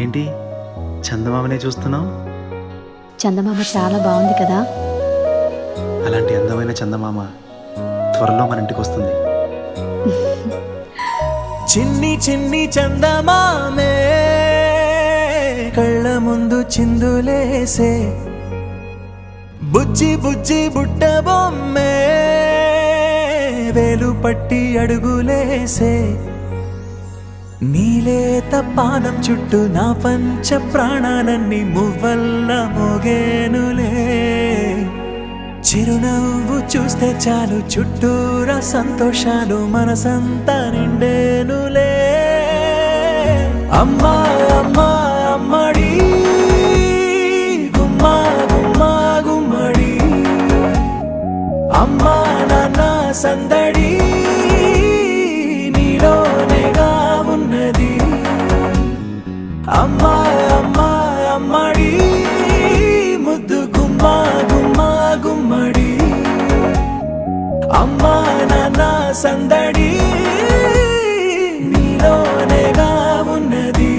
ఏంటి చందమామనే చూస్తున్నావు? చందమామ చాలా బాగుంది కదా. అలాంటి అందమైన చందమామ త్వరలో మన ఇంటికి వస్తుంది. చిన్ని చిన్ని చందమామే కళ్ళ ముందు చిందులేసే, బుజ్జి బుజ్జి బుట్ట బొమ్మే వేలు పట్టి అడుగులేసే, నీలేత పానం చుట్టూ నా పంచ ప్రాణాలన్నీ మువ్వల్ల మోగేనులే. చిరునవ్వు చూస్తే చాలు చుట్టూరా సంతోషాలు మనసంతా నిండేనులే. అమ్మా అమ్మా అమ్మడి గుమ్మా గుమ్మా గుమ్మడి, అమ్మా నాన్న సందడి నీలోనేగా ఉన్నది. అమ్మా అమ్మా అమ్మడి ముద్దు గుమ్మా గుమ్మా గుమ్మడి, అమ్మా నాన్న సందడి నీలోనేగా ఉన్నది.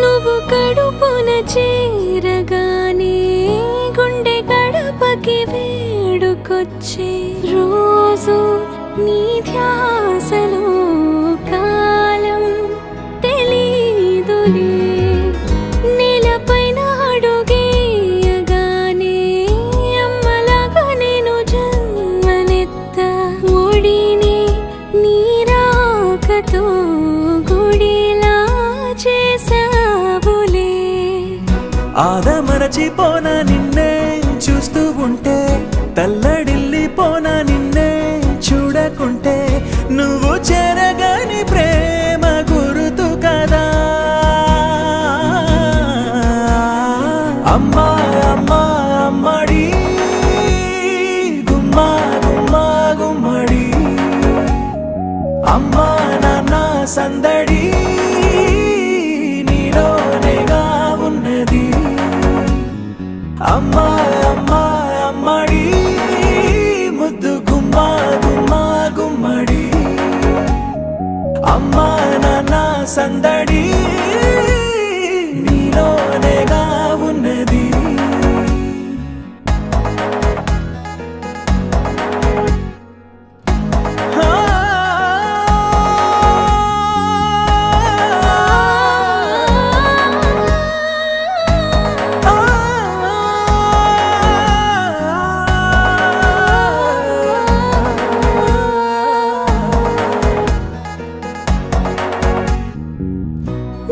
నువ్వు కడుపున చేరగానే గుండె గడపకి వేడుకొచ్చే, రోజు నీ ధ్యాసలో కాలం తెలీదులే. నేలపైన అడుగేయగానే అమ్మలాగా నేను జన్మనెత్త, ఒడిని నీ రాకతో గుడిలా చేసావులే. ఆదమరచిపోన నిన్నే చూస్తూ ఉంటే, తల్లడిల్లిపోన నిన్నే చూడకుంటే, నువ్వు చెరగని ప్రేమ గురుతు కదా. అమ్మా అమ్మా అమ్మడి గుమ్మా గుమ్మా గుమ్మడి, అమ్మా నాన్న సందడి నీలోనేగా ఉన్నది. అమ్మా అమ్మా అమ్మడి ముద్దు గుమ్మా గుమ్మా గుమ్మడి, అమ్మా నాన్న సందడి నీలోనేగా ఉన్నది.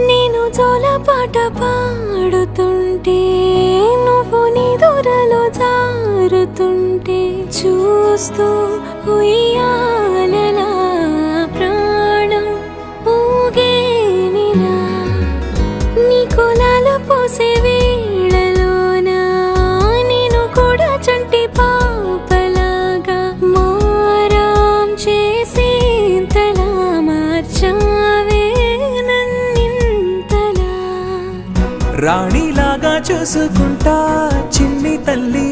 నేను జోలపాట పాడుతుంటే, నువ్వు నిదురలో జారుతుంటే, చూస్తూ ఉయ్యాలలా ప్రాణం ఊగేనిలా. నీ కులాల పోసే వేళలోన నేను కూడా చంటి పాపలాగా మారాం చేసేంతలా మార్చావే నన్నింతలా. రాణిలాగా చూసుకుంటా చిన్ని తల్లి,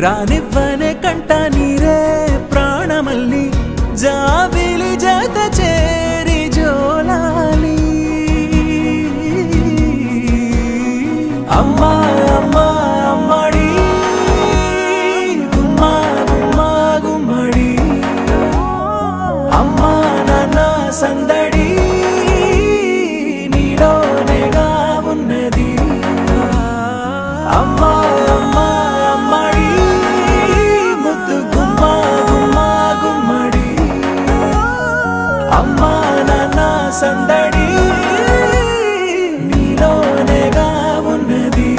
రానివ్వనే కంట నీరే ప్రాణమల్లి, జాబిలి జత చేరి జోలాలి. అమ్మా అమ్మా అమ్మడి గుమ్మా గుమ్మా గుమ్మడి, అమ్మా నాన్న సందడి నీలోనేగా ఉన్నది. అమ్మా అమ్మా అమ్మడి ముద్దు గుమ్మా గుమ్మా గుమ్మడి, అమ్మా నాన్న సందడి నీలోనేగా ఉన్నది.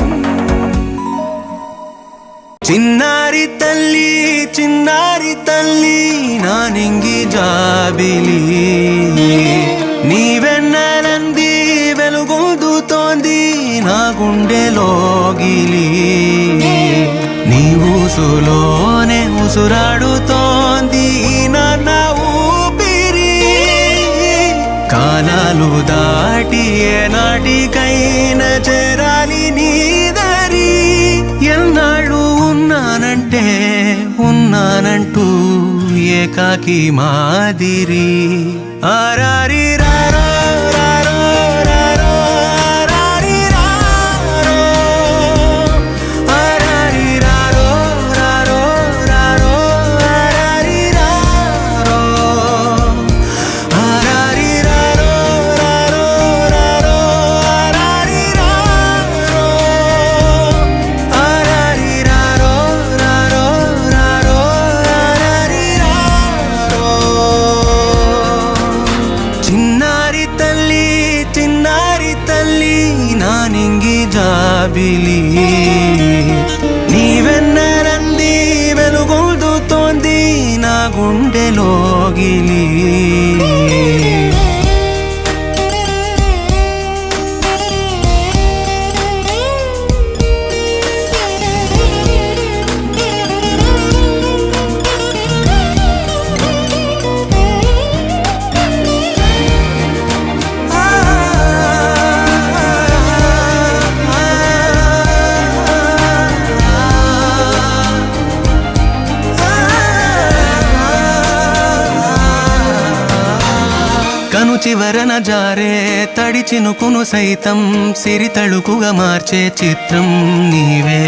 చిన్నారి తల్లి చిన్నారి తల్లి నా నింగి జాబిలి నీవెన్నెలంది వెలుగొందుతోంది నా గుండెలోగిలి నీ ఊసులోనే ఉసురాడుతోంది నా ఊపిరి కాలాలు దాటి ఏనాటికైనా చేరాలి నీ దరి ఎన్నాళ్ళు ఉన్నానంటూ ఏకాకి మాదిరి ఆరారి రారో రారో రారో ఆరారి రారో ఆరారి రారో రారో రారో ఆరారి రారో ఆరారి రారో రారో రారో ఆరారి రారో ఆరారి రారో రారో రారో ఆరారి రారో చిన్నారి తల్లి నా నింగి జాబిలి నీవెన్నెలంది వెలుగొందుతోంది నా గుండెలోగిలి కను చివరన జారే తడి చినుకును సైతం సిరి తళుకుగా మార్చే చిత్రం నీవే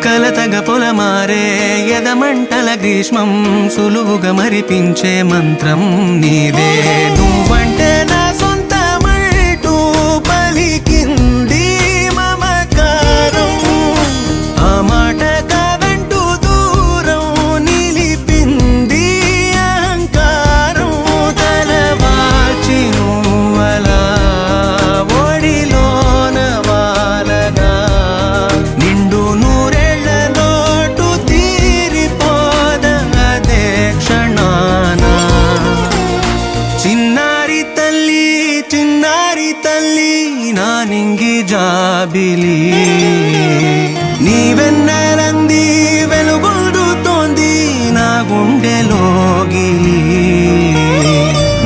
కలతగ పొలమారే ఎదమంటల గ్రీష్మం సులువుగా మరిపించే మంత్రం నీదే నువ్వంటే నా సొంతమంటూ పలికింది మమకారం ఆ మాట కాదంటూ దూరం నిలిపింది అహంకారం తలవాల్చి నువ్వలా ఒడిలోన వాలగా నిండు నూరేళ్ల లోటు తీరిపోదదే క్షణాన చిన్నారి తల్లి నా నింగి జాబిలి నీవెన్నెలంది వెలుగొందుతోంది నా గుండెలోగిలి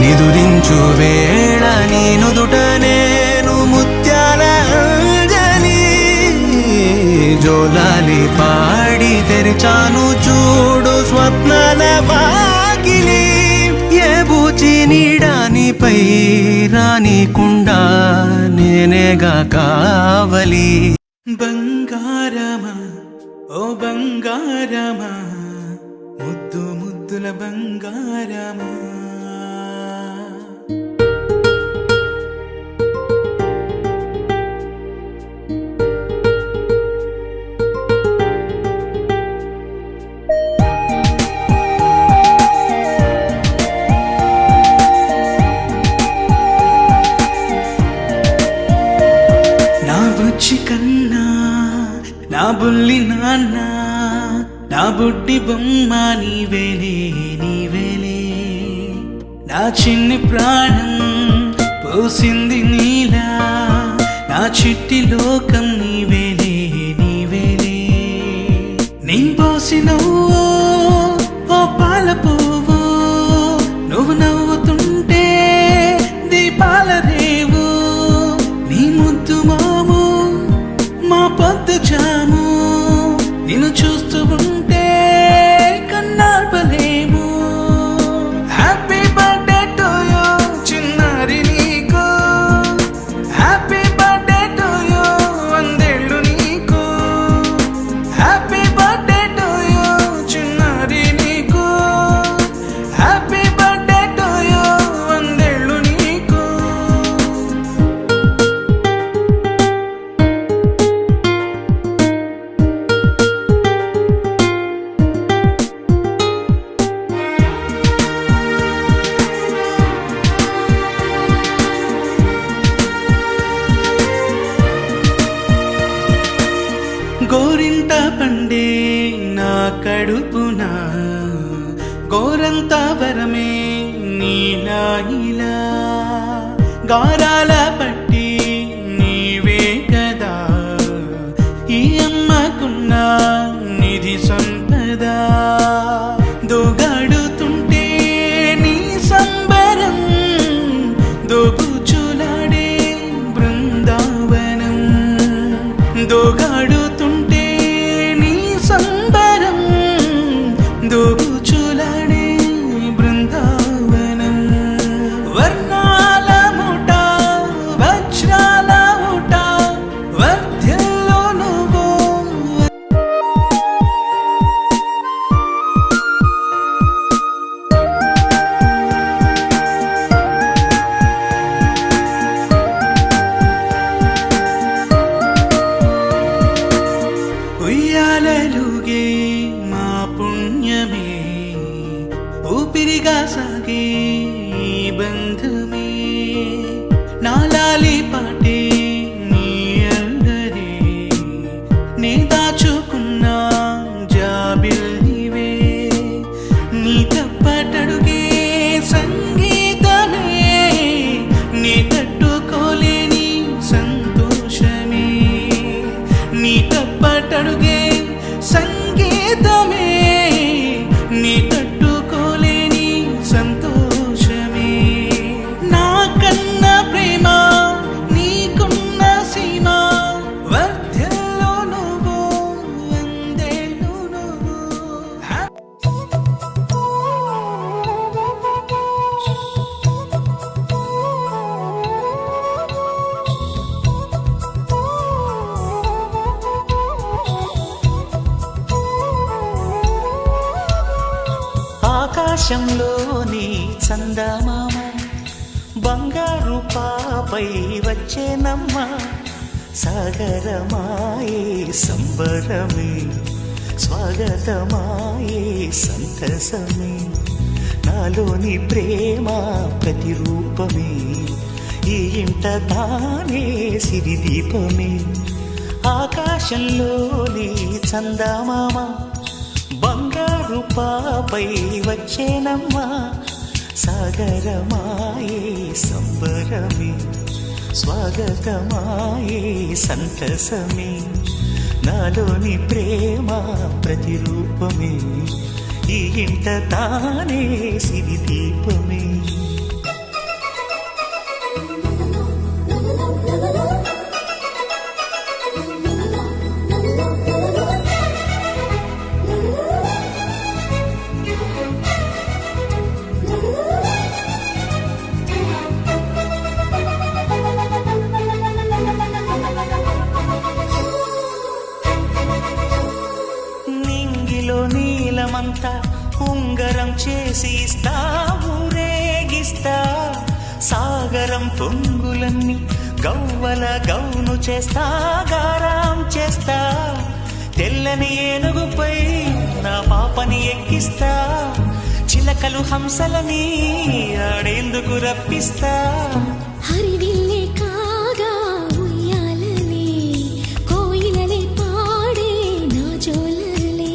నిదురించు వేళ నీ నుదుట నేను ముత్యాల అంజలి జోలాలి పాడి తెరిచాను చూడు స్వప్నాల వాకిలి ఏ బూచి నీడానిపై రానికుండా నేనేగా కావలి బంగారమా ఓ బంగారమా ముద్దు ముద్దుల బంగారమా నా బుచ్చి కన్నా నా బుల్లి నాన్న నా బుడ్డి బొమ్మ నీవేలే నా చిన్ని ప్రాణం పోసింది నీలా నా చిట్టి లోకం నీవేలే నీ పోసినవ్వో ఓ పాల పువ్వు నువ్వు నవ్వుతుంటే దీపాల రేవు నీ ముద్దు మాము మా పొద్దు జాము నిన్ను చూస్తూ ఉంటే కన్నార్పలేము హ్యాపీ బర్త్డే టు యూ చిన్నారి నీకు హ్యాపీ బర్త్డే టు యూ వందేళ్ళు నీకు హ్యాపీ బర్త్డే టు యూ చిన్నారి నీకు హ్యాపీ బర్త్డే టు యూ వందేళ్ళు నీకు గోరింట పండే నా కడుపునా గోరంత వరమే నీలా ఇలా గారాల పట్టి నీవే కదా ఈ అమ్మకున్న నిధి సంపద దోగాడుతుంటే నీ సంబరం దోబుచులాడే బృందావనం దోగాడుతుంటే నీ సంబరం దోబుచులాడే బృందావనం వర్ణాల ముఠ వజ్రాల ముఠ వర్ధ్యంలో నువ్వు ఉయ్యాలలుగే మా పుణ్యమే ఊపిరిగా సాగే ఈ బంధమే నాలాలి పాటే నీ అల్లరే నే దాచుకున్న జాబిల్లివే నీ తప్పటడుగే సంగీతమే నీ తట్టుకోలేని సంతోషమే నీ తప్పటడుగే సంగీతమే నీ తట్టుకోలేని సంతోషమే నా కన్న ప్రేమ నీకున్న సీమ వర్ధ్యంలో నువ్వు వందేళ్ళు నువ్వు ఆకాశంలోని చందమామ బంగారు పాపై వచ్చేనమ్మ సాగరమాయే సంబరమే స్వాగతమాయే సంతసమే నాలోని ప్రేమ ప్రతిరూపమే ఈ ఇంట తానే సిరిదీపమే ఆకాశంలోని చందమామ బంగారు పాపై వచ్చేనమ్మా సాగరమాయే సంబరమే స్వాగతమాయే సంతసమే నాలోని ప్రేమ ప్రతిరూపమే ఈ ఇంట తానే సిరిదీపమే నీలమంతా ఉంగరం చేసి ఇస్తా ఊరేగిస్తా సాగరం పొంగులన్నీ గవ్వల గౌను చేస్తా గారాం చేస్తా తెల్లని ఏనుగుపై నా పాపని ఎక్కిస్తా చిలకలు హంసలని ఆడేందుకు రప్పిస్తా హరివిల్లే కాగా ఉయ్యాలలే కోయిలలే పాడే నా జోలలే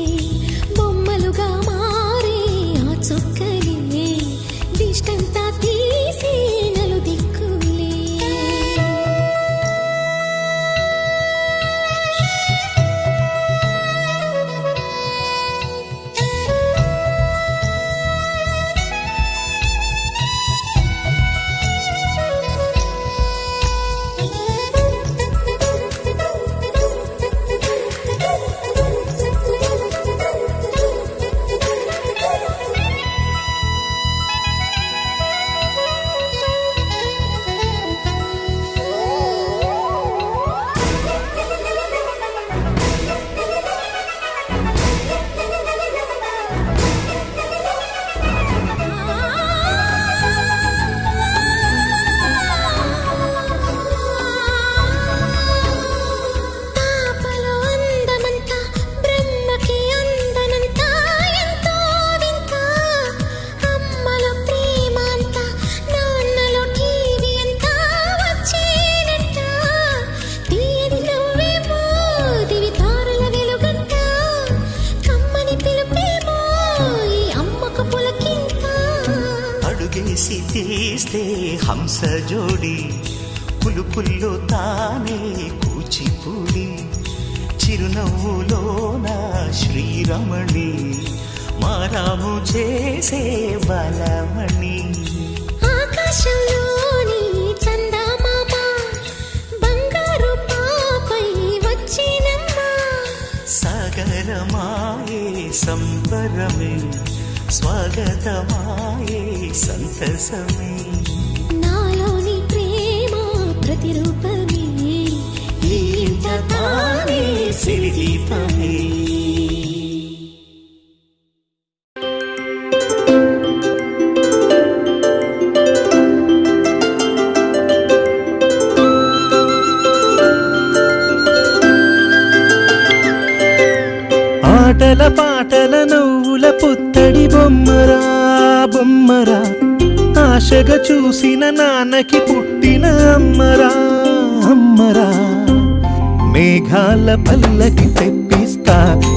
బొమ్మలుగా మారే ఆ చొక్కలే దిష్టంతా తీసి నలు దిక్కులే తీస్తే హంస జోడి పులుపుల్లో తానే కూచిపూడి చిరునవ్వులోన శ్రీరమణి మారాము చేసే బలమణి ఆకాశంలోని చందమామ బంగారు పాపై వచ్చినమ్మ సాగరమాయే సంబరమే స్వాగతమాయే సంతసమే నాలోని ప్రేమ ప్రతిరూపమే ఈ ఇంట తానే సిరిదీపమే ఆటల పాటల నవ్వుల పుత్తడి బొమ్మరా బొమ్మరా ఆశగా చూసిన నాన్నకి పుట్టిన అమ్మరా అమ్మరా మేఘాల పల్లకి తెప్పిస్తా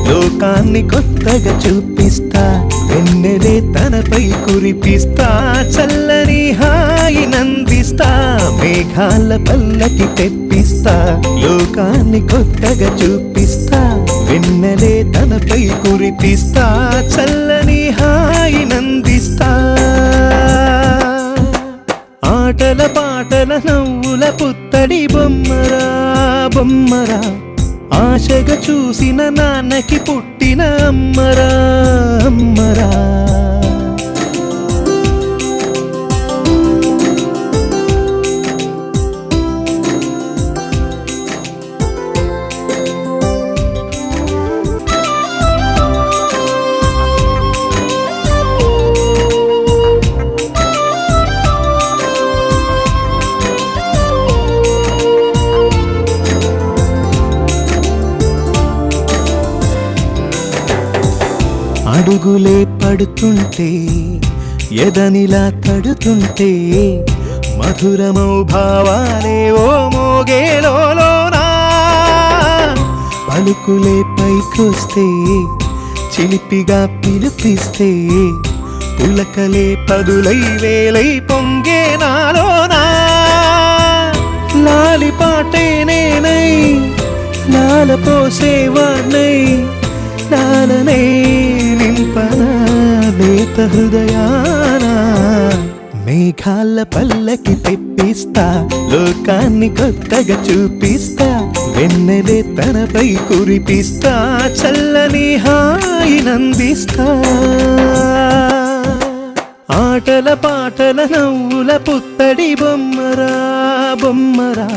లోకాన్ని కొత్తగా చూపిస్తా వెన్నెలే తనపై కురిపిస్తా చల్లని హాయి నందిస్తా మేఘాల పల్లకి తెప్పిస్తా లోకాన్ని కొత్తగా చూపిస్తా వెన్నెలే తనపై కురిపిస్తా చల్లని హాయి నందిస్తా ఆటల పాటల నవ్వుల పుత్తడి బొమ్మరా బొమ్మరా ఆశగా చూసిన నాన్నకి పుట్టిన అమ్మరా అమ్మరా అడుగులే పడుతుంటే ఎదనిలా తడుతుంటే మధురమౌ భావాలే ఓ మోగేలోనా పలుకులే పైకొస్తే చిలిపిగా పిలిపిస్తే పులకలే పదులై వేలై పొంగే నాలోనా లాలి పాటే నేనై లాల పోసేవాణ్ణై నాలనే నింపనా లేత హృదయానా మేఘాల పల్లకి తెప్పిస్తా లోకాన్ని కొత్తగా చూపిస్తా వెన్నెలే తనపై కురిపిస్తా చల్లని హాయి నందిస్తా ఆటల పాటల నవ్వుల పుత్తడి బొమ్మరా బొమ్మరా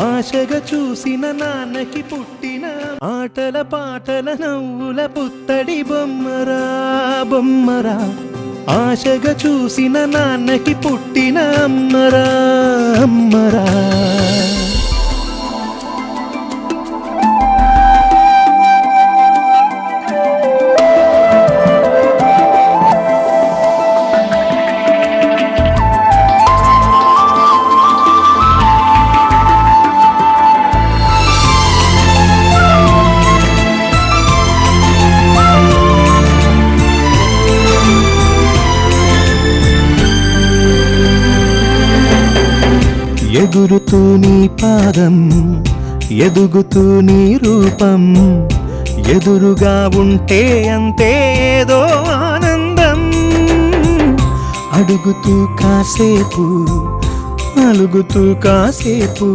ఆశగా చూసిన నాన్నకి పుట్టిన ఆటల పాటల నవ్వుల పుత్తడి బొమ్మరా బొమ్మరా ఆశగా చూసిన నాన్నకి పుట్టిన అమ్మరా అమ్మరా ఎగురుతూ నీ పాదం ఎదుగుతూ నీ రూపం ఎదురుగా ఉంటే అంతే ఏదో ఆనందం అడుగుతూ కాసేపు అలుగుతూ కాసేపు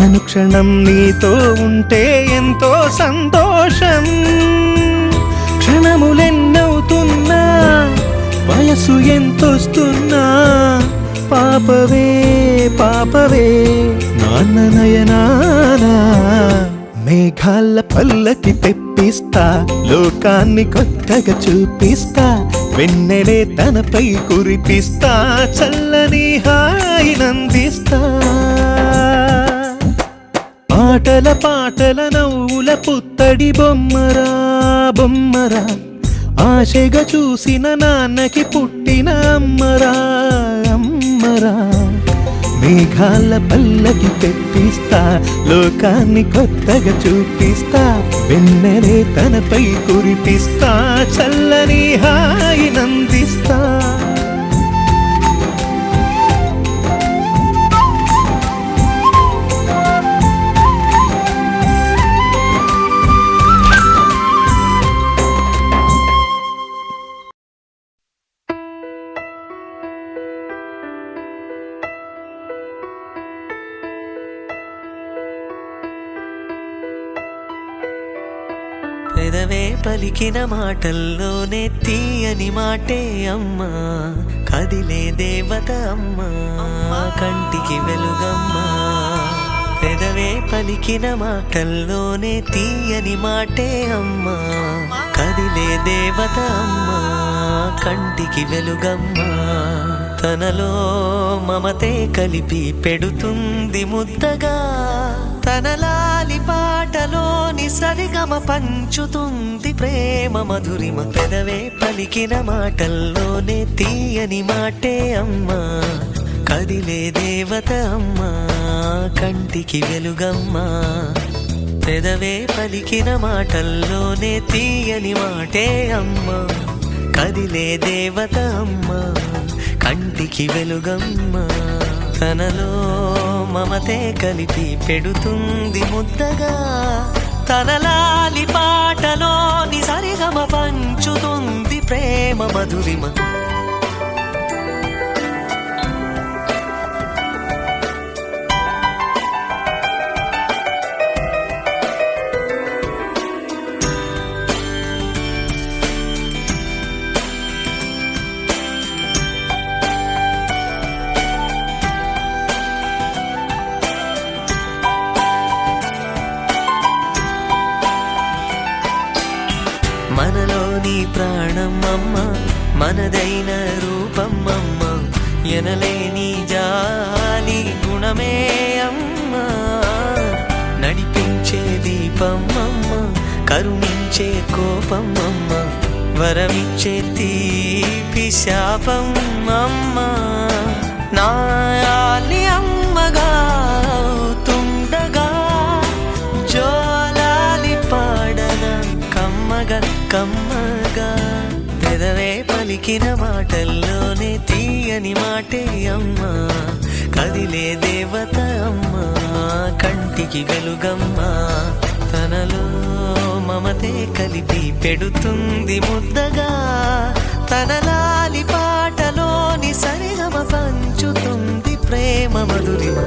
అనుక్షణం నీతో ఉంటే ఎంతో సంతోషం క్షణములెన్నవుతున్నా వయసు ఎంతొస్తున్నా పాపవే పాపవే నాన్న నయనానా మేఘాల పల్లకి తెప్పిస్తా లోకాన్ని కొత్తగా చూపిస్తా వెన్నెలే తనపై కురిపిస్తా చల్లని హాయి నందిస్తా ఆటల పాటల నవ్వుల పుత్తడి బొమ్మరా బొమ్మరా ఆశగా చూసిన నాన్నకి పుట్టిన అమ్మరా అమ్మరా మేఘాల పల్లకి తెప్పిస్తా లోకాన్ని కొత్తగా చూపిస్తా వెన్నెలే తనపై కురిపిస్తా చల్లని హాయి నందిస్తా పెదవే పలికిన మాటల్లోనే తీయని మాటే అమ్మా కదిలే దేవత అమ్మా కంటికి వెలుగమ్మా పెదవే పలికిన మాటల్లోనే తీయని మాటే అమ్మా కదిలే దేవత అమ్మా కంటికి వెలుగమ్మా తనలో మమతే కలిపి పెడుతుంది ముద్దగా తన లాలి పాటలోని సరిగమ పంచుతుంది ప్రేమ మధురిమ పెదవే పలికిన మాటల్లోనే తీయని మాటే అమ్మా కదిలే దేవత అమ్మా కంటికి వెలుగమ్మా పెదవే పలికిన మాటల్లోనే తీయని మాటే అమ్మా కదిలే దేవత అమ్మా కంటికి వెలుగమ్మా తనలో మమతే కలిపి పెడుతుంది ముద్దగా తన లాలి పాటలోని సరిగమ పంచుతుంది ప్రేమ మధురిమ మనలోని ప్రాణమమ్మ మనదైన రూపమ్మమ్మ ఎనలేని జాలి గుణమే అమ్మ నడిపించే దీపమ్మమ్మ కరుణించే కోపమ్మమ్మ వరమిచ్చే తీపి శాపమ్మమ్మ నాయాలి అమ్మగా తుండగా జోలాలి పాడన కమ్మగా కమ్మగా పెదవే పలికిన మాటల్లోనే తీయని మాటే అమ్మా కదిలే దేవత అమ్మా కంటికి వెలుగమ్మా తనలో మమతే కలిపి పెడుతుంది ముద్దగా తన లాలి పాటలోని సరిగమ పంచుతుంది ప్రేమ మధురిమ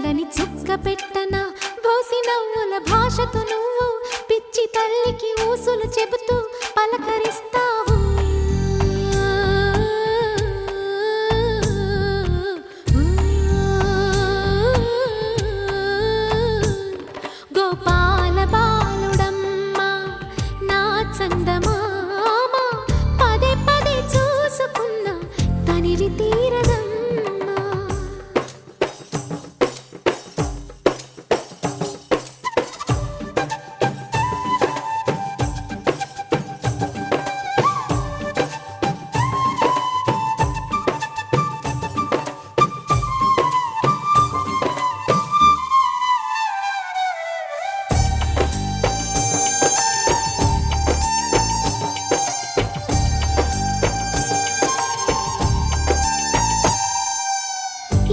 తరగని చుక్క పెట్టనా బోసి నవ్వుల భాషతో నువ్వు పిచ్చి తల్లికి ఊసులు చెబుతూ పలకరిస్తావు గోపాల బాలుడమ్మ నా చందమామ పదే పదే చూసుకున్న తనివి తీరదమ్మా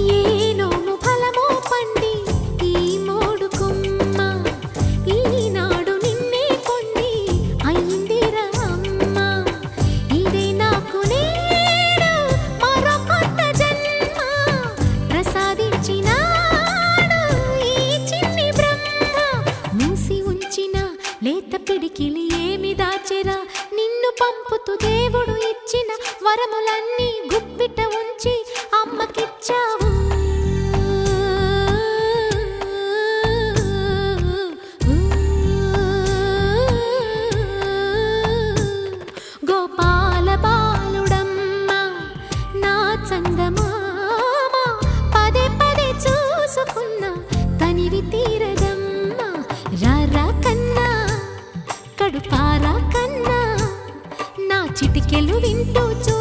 ఏనోము ఫలమో పండి ఈ మోడు కొమ్మ ఈనాడు నిన్నే పొంది అయిందిరా అమ్మ ఇదే నాకు నేడు మరో కొత్త జన్మ ప్రసాదించినాడు ఈ చిన్ని బ్రహ్మ మూసి ఉంచిన లేత పిడికిలి ఏమి దాచెరా నిన్ను పంపుతూ దేవుడు ఇచ్చిన వరములన్నీ గుప్పిట ఉంచి అమ్మకిచ్చావు గోపాల బాలుడమ్మ నా చందమామ పదే పదే చూసుకున్న తనివి తీరదమ్మ రారా కన్నా కడుపారా కన్నా నా చిటికెలు వింటూ చూ